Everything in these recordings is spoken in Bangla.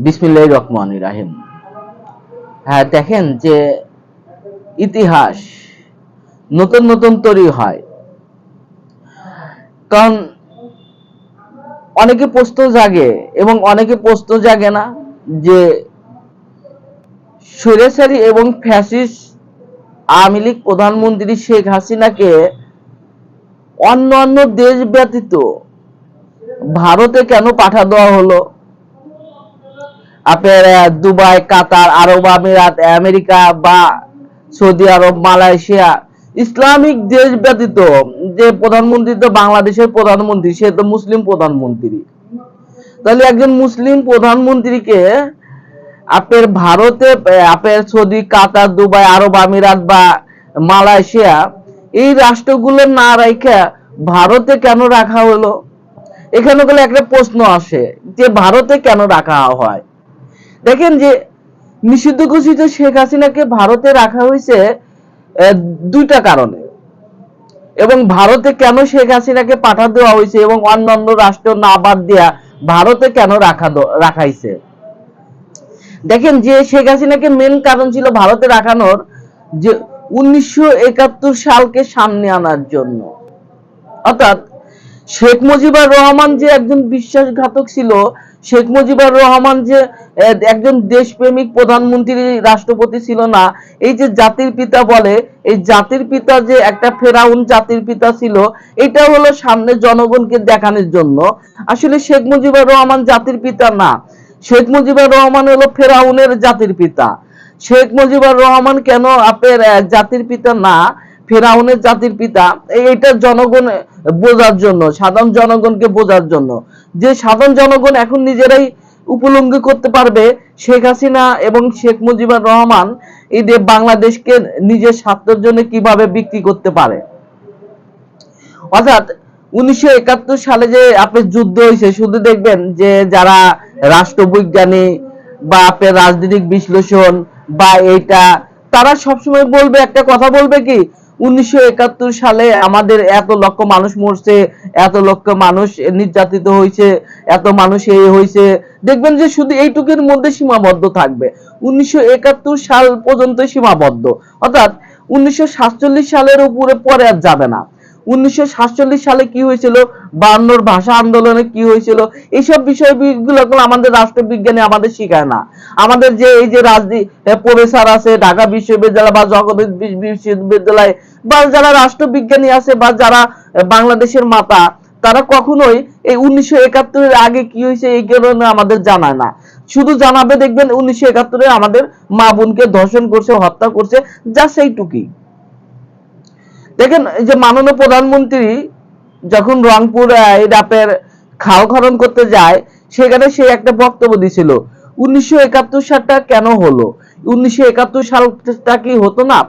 বিসমিল্লাহির রহমানির রহিম। হ্যাঁ, দেখেন যে ইতিহাস নতুন নতুন তৈরি হয়, কারণ অনেকে প্রশ্ন জাগে এবং অনেকে প্রশ্ন জাগে না যে স্বৈরাচারী এবং ফ্যাসিস্ট আওয়ামী লীগ প্রধানমন্ত্রী শেখ হাসিনাকে অন্যান্য দেশ ব্যতীত ভারতে কেন পাঠা দেওয়া হলো? আপনার দুবাই, কাতার, আরব আমিরাত, আমেরিকা বা সৌদি আরব, মালয়েশিয়া, ইসলামিক দেশ ব্যতীত যে প্রধানমন্ত্রী তো বাংলাদেশের প্রধানমন্ত্রী, সে তো মুসলিম প্রধানমন্ত্রী। তাহলে একজন মুসলিম প্রধানমন্ত্রীকে আপনার ভারতে, আপনার সৌদি, কাতার, দুবাই, আরব আমিরাত বা মালয়েশিয়া এই রাষ্ট্রগুলো না রাখা ভারতে কেন রাখা হলো? এখানে বলে একটা প্রশ্ন আসে যে ভারতে কেন রাখা হয়। দেখেন যে নিষিদ্ধ ঘোষিত শেখ হাসিনাকে ভারতে রাখা হয়েছে দুইটা কারণে, এবং ভারতে কেন শেখ হাসিনাকে পাঠা দেওয়া হয়েছে এবং অন্যান্য রাষ্ট্র না বাদ দিয়া ভারতে কেন রাখাইছে। দেখেন যে শেখ হাসিনাকে মেন কারণ ছিল ভারতে রাখানোর যে 1971 সালকে সামনে আনার জন্য। অর্থাৎ শেখ মুজিবুর রহমান যে একজন বিশ্বাসঘাতক ছিল, শেখ মুজিবুর রহমান যে একজন দেশপ্রেমিক প্রধানমন্ত্রী রাষ্ট্রপতি ছিল না, এই যে জাতির পিতা বলে, এই জাতির পিতা যে একটা ফেরাউন জাতির পিতা ছিল, এটা হলো সামনে জনগণকে দেখানোর জন্য। আসলে শেখ মুজিবুর রহমান জাতির পিতা না, শেখ মুজিবুর রহমান হলো ফেরাউনের জাতির পিতা। শেখ মুজিবুর রহমান কেন আপনার জাতির পিতা না, ফেরাউনের জাতির পিতা, এইটা জনগণ বোঝার জন্য, সাধারণ জনগণকে বোঝার জন্য, যে সাধারণ জনগণ এখন নিজেরাই উপলব্ধি করতে পারবে শেখ হাসিনা এবং শেখ মুজিবুর রহমান এই যে বাংলাদেশকে নিজের স্বার্থের জন্য কিভাবে বিক্রি করতে পারে। অর্থাৎ 1971 সালে যে আপনার যুদ্ধ হয়েছে, শুধু দেখবেন যে যারা রাষ্ট্রবিজ্ঞানী বা আপনার রাজনৈতিক বিশ্লেষণ বা এইটা, তারা সবসময় বলবে একটা কথা, বলবে কি 1971 সালে আমাদের এত লক্ষ মানুষ মরছে, এত লক্ষ মানুষ নির্যাতিত হয়েছে, এত মানুষ এই হয়েছে। দেখবেন যে শুধু এইটুকুর মধ্যে সীমাবদ্ধ থাকবে, 1971 সাল পর্যন্ত সীমাবদ্ধ। অর্থাৎ 1947 সালের উপরে পরে আর যাবে না। 1947 সালে কি হয়েছিল, 52 ভাষা আন্দোলনে কি হয়েছিল, এইসব বিষয়গুলো আমাদের রাষ্ট্রবিজ্ঞানী আমাদের শেখায় না। আমাদের যে এই যে রাজনীতি প্রফেসর আছে ঢাকা বিশ্ববিদ্যালয় বা জগন্নাথ বিশ্ববিদ্যালয় বা যারা রাষ্ট্রবিজ্ঞানী আছে বা যারা বাংলাদেশের মাতা, তারা কখনোই এই 1971 আগে কি হয়েছে এই কারণে আমাদের জানায় না। শুধু জানাবে দেখবেন 1971 আমাদের মা বোনকে ধর্ষণ করছে, হত্যা করছে, যা সেইটুকুই। দেখেন যে মাননীয় প্রধানমন্ত্রী যখন রংপুর রাপের খাল খনন করতে যায়, সেখানে সে একটা বক্তব্য দিছিল 1971 সালটা কেন হলো, 1971 সালটা কি হতো না,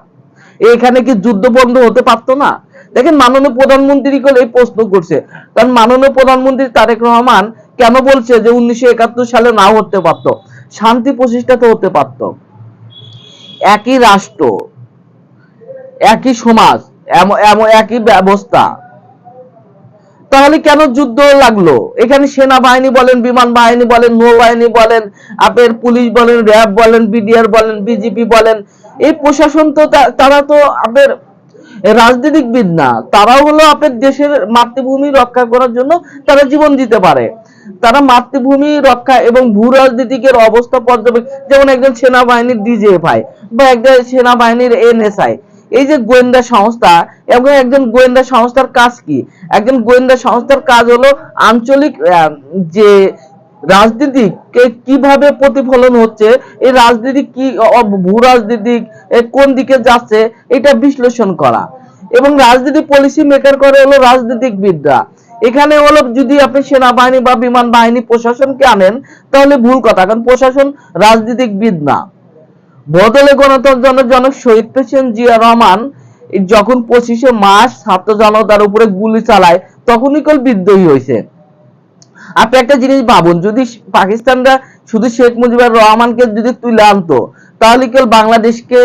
এখানে কি যুদ্ধ বন্ধ হতে পারতো না? দেখেন মাননীয় প্রধানমন্ত্রী এই প্রশ্ন করছে, কারণ মাননীয় প্রধানমন্ত্রী তারেক রহমান কেন বলছে যে 1971 সালে নাও হতে পারতো, শান্তি প্রতিষ্ঠা তো হতে পারতো। একই রাষ্ট্র, একই সমাজ, একই ব্যবস্থা, তাহলে কেন যুদ্ধ লাগলো? এখানে সেনাবাহিনী বলেন, বিমান বাহিনী বলেন, নৌবাহিনী বলেন, আপনার পুলিশ বলেন, র্যাব বলেন, বিডিআর বলেন, বিজেপি বলেন, এই প্রশাসন তো তারা তো আপনার রাজনীতিবিদ না, তারাও হলো আপনার দেশের মাতৃভূমি রক্ষা করার জন্য তারা জীবন দিতে পারে। তারা মাতৃভূমি রক্ষা এবং ভূ রাজনীতিকের অবস্থা পর্যবেক্ষণ, যেমন একজন সেনাবাহিনীর ডিজিএফআই বা একজন সেনাবাহিনীর এনএসআই, এই যে গোয়েন্দা সংস্থা, এবং একজন গোয়েন্দা সংস্থার কাজ কি? একজন গোয়েন্দা সংস্থার কাজ হলো আঞ্চলিক যে রাজনীতি কিভাবে প্রতিফলন হচ্ছে, এই রাজনীতি কি ভূ রাজনীতিক কোন দিকে যাচ্ছে, এটা বিশ্লেষণ করা। এবং রাজনীতি পলিসি মেকার করে হলো রাজনীতিকবিদরা। এখানে হলো যদি আপনি সেনাবাহিনী বা বিমান বাহিনী প্রশাসনকে আনেন তাহলে ভুল কথা, কারণ প্রশাসন রাজনীতিকবিদ না। বদলে গণতন্ত্রের জনক শহীদ প্রেসিডেন্ট জিয়া রহমান যখন 25শে মার্চ ছাত্র জনতার উপরে গুলি চালায়, তখনই কল বিদ্রোহী হয়েছে। আপনি একটা জিনিস ভাবুন, যদি পাকিস্তানরা শুধু শেখ মুজিবুর রহমানকে যদি তুলে আনতো, তাহলে কেউ বাংলাদেশকে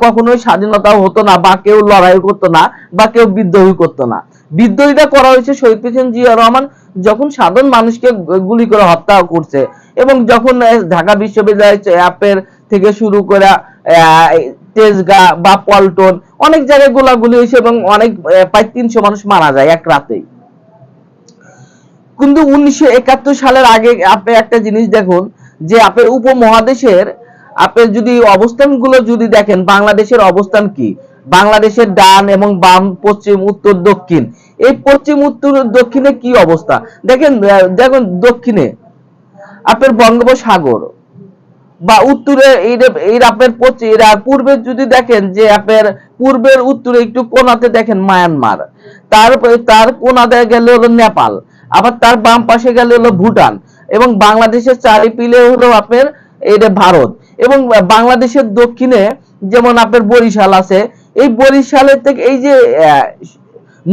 কখনোই স্বাধীনতা হতো না, বা কেউ লড়াই করতো না, বা কেউ বিদ্রোহী করতো না। বিদ্রোহীটা করা হয়েছে শহীদ প্রেসিডেন্ট জিয়া রহমান যখন সাধারণ মানুষকে গুলি করে হত্যা করছে, এবং যখন ঢাকা বিশ্ববিদ্যালয় আপনার থেকে শুরু করে তেজগাঁ বা পল্টন অনেক জায়গায় গোলাগুলি হয়েছে এবং অনেক প্রায় 300 মানুষ মারা যায় এক রাতেই। কিন্তু 1971 সালের আগে আপনি একটা জিনিস দেখুন যে আপনার উপমহাদেশের আপনি যদি অবস্থানগুলো যদি দেখেন, বাংলাদেশের অবস্থান কি, বাংলাদেশের ডান এবং বাম, পশ্চিম, উত্তর, দক্ষিণ, এই পশ্চিম, উত্তর, দক্ষিণে কি অবস্থা দেখেন। দেখুন দক্ষিণে আপনার বঙ্গোপসাগর, বা উত্তরে এই আপনার পূর্বে যদি দেখেন যে আপনার পূর্বের উত্তরে একটু কোনাতে দেখেন মায়ানমার, তার কোনাতে গেলে হলো নেপাল, আবার তার বাম পাশে গেলে হলো ভুটান, এবং বাংলাদেশের চারিপিলে হলো আপনার এটা ভারত, এবং বাংলাদেশের দক্ষিণে যেমন আপনার বরিশাল আছে, এই বরিশালের থেকে এই যে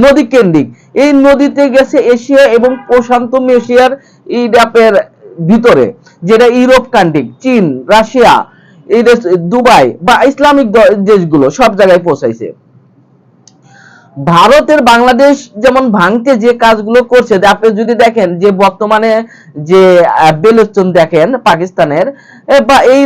নদী কেন্দ্রিক, এই নদীতে গেছে এশিয়া এবং প্রশান্ত এশিয়ার এই আপনার ভিতরে, যেটা ইউরোপ কান্ট্রি, চীন, রাশিয়া, এই দুবাই বা ইসলামিক দেশগুলো সব জায়গায় পৌঁছাইছে। ভারতের বাংলাদেশ যেমন ভাঙতে যে কাজগুলো করছে, আপনি যদি দেখেন যে বর্তমানে যে বেলুচিস্তান দেখেন পাকিস্তানের, বা এই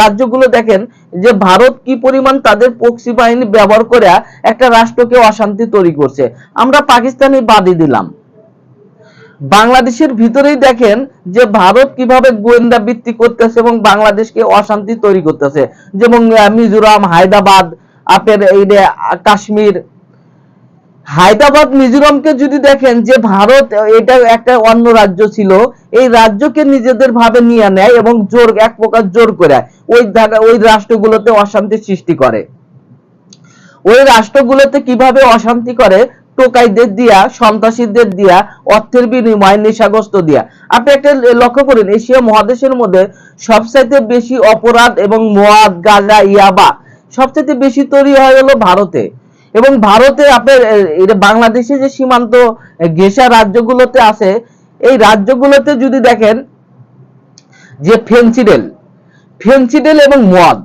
রাজ্যগুলো দেখেন যে ভারত কি পরিমাণ তাদের প্রক্সি বাহিনী ব্যবহার করে একটা রাষ্ট্রকে অশান্তি তৈরি করছে। আমরা পাকিস্তানি বাদই দিলাম, বাংলাদেশের ভিতরেই দেখেন যে ভারত কিভাবে গোয়েন্দা বৃত্তি করতেছে এবং বাংলাদেশকে অশান্তি তৈরি করতেছে। যেমন মিজোরাম, হায়দ্রাবাদ, আপনার এই কাশ্মীর, হায়দ্রাবাদ, মিজোরামকে যদি দেখেন যে ভারত এটা একটা অন্য রাজ্য ছিল, এই রাজ্যকে নিজেদের ভাবে নিয়ে নেয় এবং এক প্রকার জোর করে ওই রাষ্ট্রগুলোতে অশান্তি সৃষ্টি করে। ওই রাষ্ট্রগুলোতে কিভাবে অশান্তি করে, টোকাইদের দিয়া, সন্ত্রাসীদের দিয়া, অর্থের বিনিময়ে, নেশাগ্রস্ত দিয়া। আপনি একটা লক্ষ্য করেন, এশিয়া মহাদেশের মধ্যে সবচাইতে বেশি অপরাধ এবং মদ, গাঁজা, ইয়াবা সবচাইতে বেশি তৈরি হয় হলো ভারতে। এবং ভারতে আপনার বাংলাদেশে যে সীমান্ত ঘেঁষা রাজ্যগুলোতে আছে, এই রাজ্যগুলোতে যদি দেখেন যে ফেন্সিডেল এবং মদ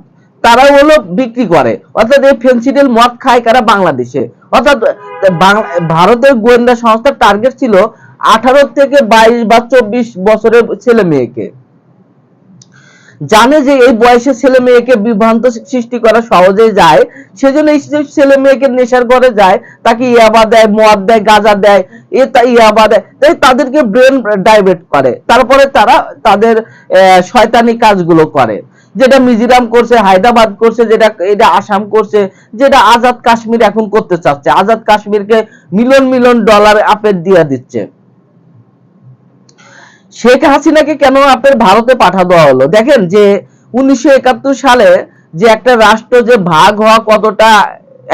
তারা হলো বিক্রি করে, অর্থাৎ এই ফেন্সিডেল মদ খায় কারা, বাংলাদেশে। অর্থাৎ ভারতের গোয়েন্দা সংস্থার টার্গেট ছিল 18 থেকে 22 বা 24 বছরের ছেলে মেয়েকে, জানে যে এই বয়সের ছেলে মেয়েকে বিভ্রান্ত সৃষ্টি করা সহজেই যায়, সেজন্য এই ছেলে মেয়েকে নেশার ঘরে যায়, তাকে ইয়াবা দেয়, মদ দেয়, গাঁজা দেয়, ইয়াবা দেয়, তাই তাদেরকে ব্রেন ডাইভার্ট করে, তারপরে তারা তাদের শয়তানি কাজগুলো করে, যেটা মিজোরাম করছে, হায়দ্রাবাদ করছে, যেটা এটা আসাম করছে, যেটা আজাদ কাশ্মীর এখন করতে চাচ্ছে, আজাদ কাশ্মীরকে মিলিয়ন মিলিয়ন ডলার আপের দিয়ে দিচ্ছে। শেখ হাসিনাকে কেন আপনার ভারতে পাঠা দেওয়া হলো, দেখেন যে 1971 সালে যে একটা রাষ্ট্র যে ভাগ হওয়া কতটা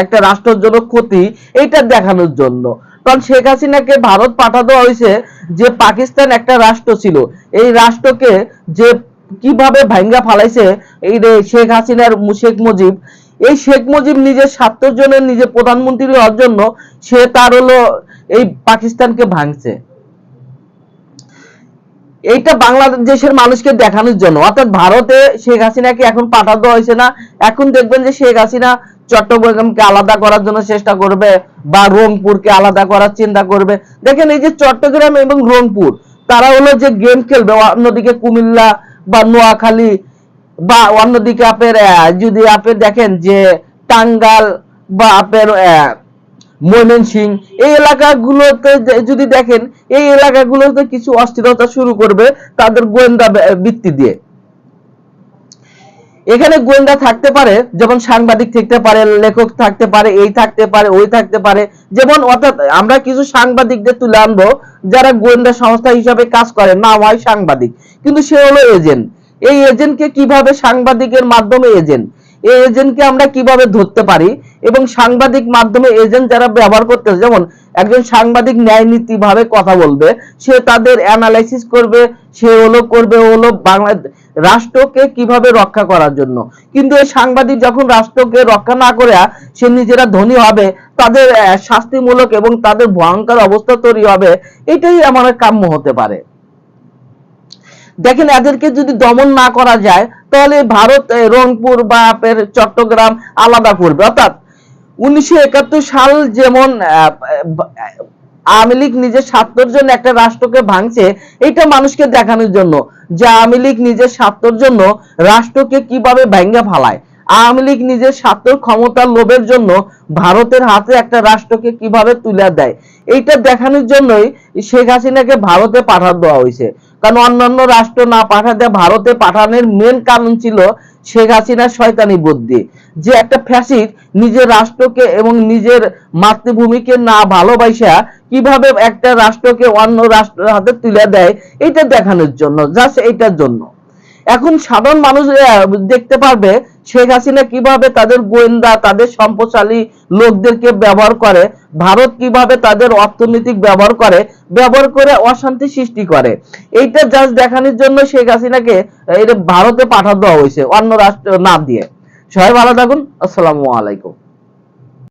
একটা রাষ্ট্রের জন্য ক্ষতি, এইটা দেখানোর জন্য। কারণ শেখ হাসিনাকে ভারত পাঠা দেওয়া হয়েছে যে পাকিস্তান একটা রাষ্ট্র ছিল, এই রাষ্ট্রকে যে কিভাবে ভাঙ্গা ফালাইছে এই শেখ হাসিনার শেখ মুজিব, এই শেখ মুজিব নিজের স্বার্থের জন্য, নিজের প্রধানমন্ত্রী হওয়ার জন্য সে তার হলো এই পাকিস্তানকে ভাঙছে, এইটা বাংলাদেশের মানুষকে দেখানোর জন্য। অর্থাৎ ভারতে শেখ হাসিনাকে এখন পাঠা দেওয়া হয়েছে না, এখন দেখবেন যে শেখ হাসিনা চট্টগ্রামকে আলাদা করার জন্য চেষ্টা করবে বা রংপুরকে আলাদা করার চিন্তা করবে। দেখেন এই যে চট্টগ্রাম এবং রংপুর, তারা হলো যে গেম খেলবে, অন্যদিকে কুমিল্লা বা নোয়াখালী, বা অন্যদিকে আপনার যদি আপনি দেখেন যে টাঙ্গাইল বা আপনার ময়মনসিং, এই এলাকাগুলোতে যদি দেখেন, এই এলাকাগুলোতে কিছু অস্থিরতা শুরু করবে তাদের গোয়েন্দা ভিত্তি দিয়ে। এখানে গোয়েন্দা থাকতে পারে, যেমন সাংবাদিক থাকতে পারে, লেখক থাকতে পারে, এই থাকতে পারে, ওই থাকতে পারে। যেমন অর্থাৎ আমরা কিছু সাংবাদিকদের তুলে আনবো যারা গোয়েন্দা সংস্থা হিসাবে কাজ করে, না হয় সাংবাদিক, কিন্তু সে হলো এজেন্ট। এই এজেন্টকে কিভাবে সাংবাদিকের মাধ্যমে এই এজেন্টকে আমরা কিভাবে ধরতে পারি, এবং সাংবাদিক মাধ্যমে এজেন্ট যারা ব্যবহার করতেছে, যেমন একজন সাংবাদিক ন্যায় নীতি ভাবে কথা বলবে, সে তাদের অ্যানালাইসিস করবে, সে করবে বাংলা রাষ্ট্রকে কিভাবে রক্ষা করার জন্য। কিন্তু এই সাংবাদিক যখন রাষ্ট্রকে রক্ষা না করে সে নিজেরা ধনী হবে, তাদের শাস্তিমূলক এবং তাদের ভয়ঙ্কর অবস্থা তৈরি হবে, এটাই আমাদের কাম্য হতে পারে। দেখেন এদেরকে যদি দমন না করা যায়, তাহলে ভারত রংপুর বা চট্টগ্রাম আলাদা করবে। অর্থাৎ 1971 সাল যেমন আওয়ামী লীগ নিজের স্বার্থের জন্য একটা রাষ্ট্রকে ভাঙছে, এটা মানুষকে দেখানোর জন্য যে আওয়ামী লীগ নিজের স্বার্থের জন্য রাষ্ট্রকে কিভাবে ভেঙে ফেলায়। আওয়ামী লীগ নিজের স্বার্থের ক্ষমতার লোভের জন্য ভারতের হাতে একটা রাষ্ট্রকে কিভাবে তুলে দেয়, এইটা দেখানোর জন্যই শেখ হাসিনাকে ভারতে পাঠা দেওয়া হয়েছে। কারণ অন্যান্য রাষ্ট্র না পাঠাতে ভারতে পাঠানোর মেন কারণ ছিল শেখ হাসিনার শয়তানি বুদ্ধি, যে একটা ফ্যাসিস্ট নিজের রাষ্ট্রকে এবং নিজের মাতৃভূমিকে না ভালোবাসা কিভাবে একটা রাষ্ট্রকে অন্য রাষ্ট্রের হাতে তুলে দেয়, এটা দেখানোর জন্য, জাস্ট এইটার জন্য। এখন সাধারণ মানুষ দেখতে পারবে শেখ হাসিনা কিভাবে তাদের গোয়েন্দা, তাদের সম্পদশালী লোকদেরকে ব্যবহার করে, ভারত কিভাবে তাদের অর্থনৈতিক ব্যবহার করে অশান্তি সৃষ্টি করে। এইটা জাস্ট দেখানোর জন্য শেখ হাসিনাকে এটা ভারতে পাঠা দেওয়া হয়েছে অন্য রাষ্ট্র না দিয়ে। সবাই ভালো থাকুন, আসসালামু আলাইকুম।